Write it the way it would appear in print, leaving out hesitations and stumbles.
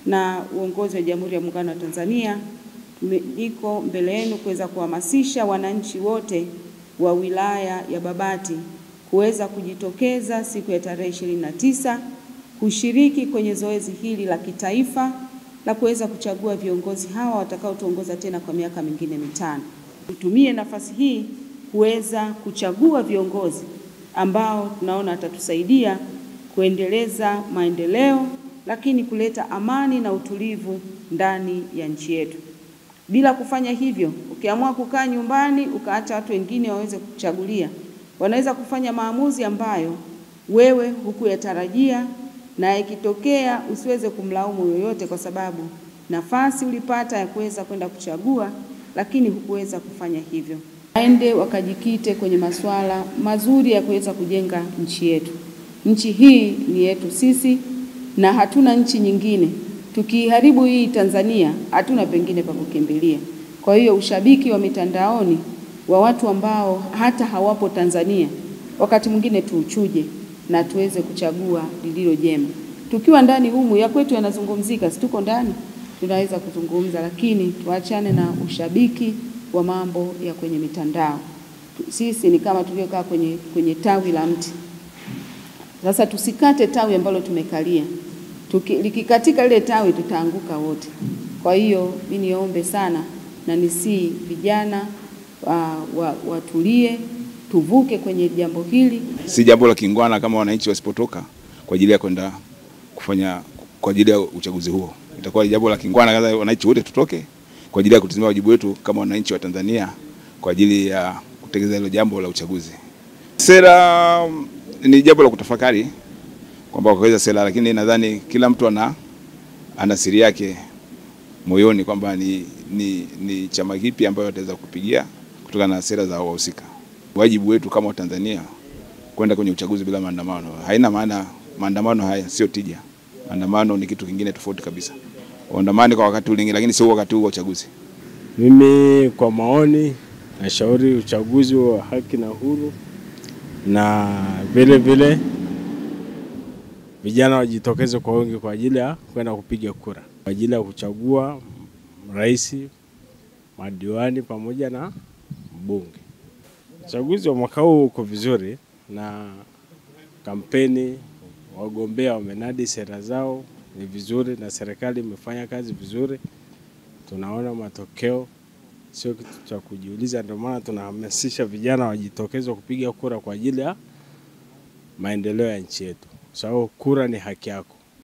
na uongozi wa Jamhuri ya Muungano wa Tanzania niko mbele yenu kuweza kuhamasisha wananchi wote wa wilaya ya Babati kuweza kujitokeza siku ya tarehe 29 kushiriki kwenye zoezi hili la kitaifa la kuweza kuchagua viongozi hawa watakaotuongoza tena kwa miaka mingine mitano. Tutumie nafasi hii kuweza kuchagua viongozi ambao tunaona atatusaidia kuendeleza maendeleo, lakini kuleta amani na utulivu ndani ya nchi yetu. Bila kufanya hivyo, ukiamua kukaa nyumbani ukaacha watu wengine waweze kuchagulia, wanaweza kufanya maamuzi ambayo wewe hukuyatarajia, na ikitokea usiweze kumlaumu yoyote kwa sababu nafasi ulipata ya kuweza kwenda kuchagua, lakini hukuweza kufanya hivyo. Waende wakajikite kwenye masuala mazuri ya kuweza kujenga nchi yetu. Nchi hii ni yetu sisi na hatuna nchi nyingine. Tukiharibu hii Tanzania, hatuna pengine pa kukimbilia. Kwa hiyo ushabiki wa mitandaoni wa watu ambao hata hawapo Tanzania, wakati mwingine tuuchuje na tuweze kuchagua lililo jema. Tukiwa ndani humu ya kwetu yanazungumzika, si tuko ndani, tunaweza kuzungumza, lakini tuachane na ushabiki wa mambo ya kwenye mitandao. Sisi ni kama tuliokaa kwenye tawi la mti. Sasa tusikate tawi ambalo tumekalia. Likikatika ile tawi tutaanguka wote. Kwa hiyo mimi niombe sana na nisi vijana watulie, tuvuke kwenye jambo hili. Si jambo la kingwana kama wananchi wasipotoka kwa ajili ya kwenda kufanya kwa ajili ya uchaguzi huo. Itakuwa jambo la kingwana kaza wananchi wote tutoke kwa ajili ya kutimiza wajibu wetu kama wananchi wa Tanzania kwa ajili ya kutekeleza hilo jambo la uchaguzi. Sera ni jambo la kutafakari kwamba kuweza sera, lakini nadhani kila mtu ana siri yake moyoni kwamba ni chama kipi ambayo ataweza kupigia kutokana na sera za wahusika. Wajibu wetu kama Tanzania kwenda kwenye uchaguzi bila maandamano haina maana. Maandamano haya sio tija. Maandamano ni kitu kingine tofauti kabisa. Waandamane kwa wakati ule, lakini sio wakati wa uchaguzi. Mimi kwa maoni nashauri uchaguzi wa haki na huru, na vile vijana wajitokeze kwa wingi kwa ajili ya kwenda kupiga kura, kwa ajili ya kuchagua rais, madiwani pamoja na mbunge. Uchaguzi wa mwaka huu uko vizuri na kampeni, wagombea wamenadi sera zao ni vizuri na serikali imefanya kazi vizuri. Tunaona matokeo, sio kitu cha kujiuliza. Ndio maana tunahamasisha vijana wajitokeze kupiga kura kwa ajili ya maendeleo ya nchi yetu. Sababu kura ni haki yako.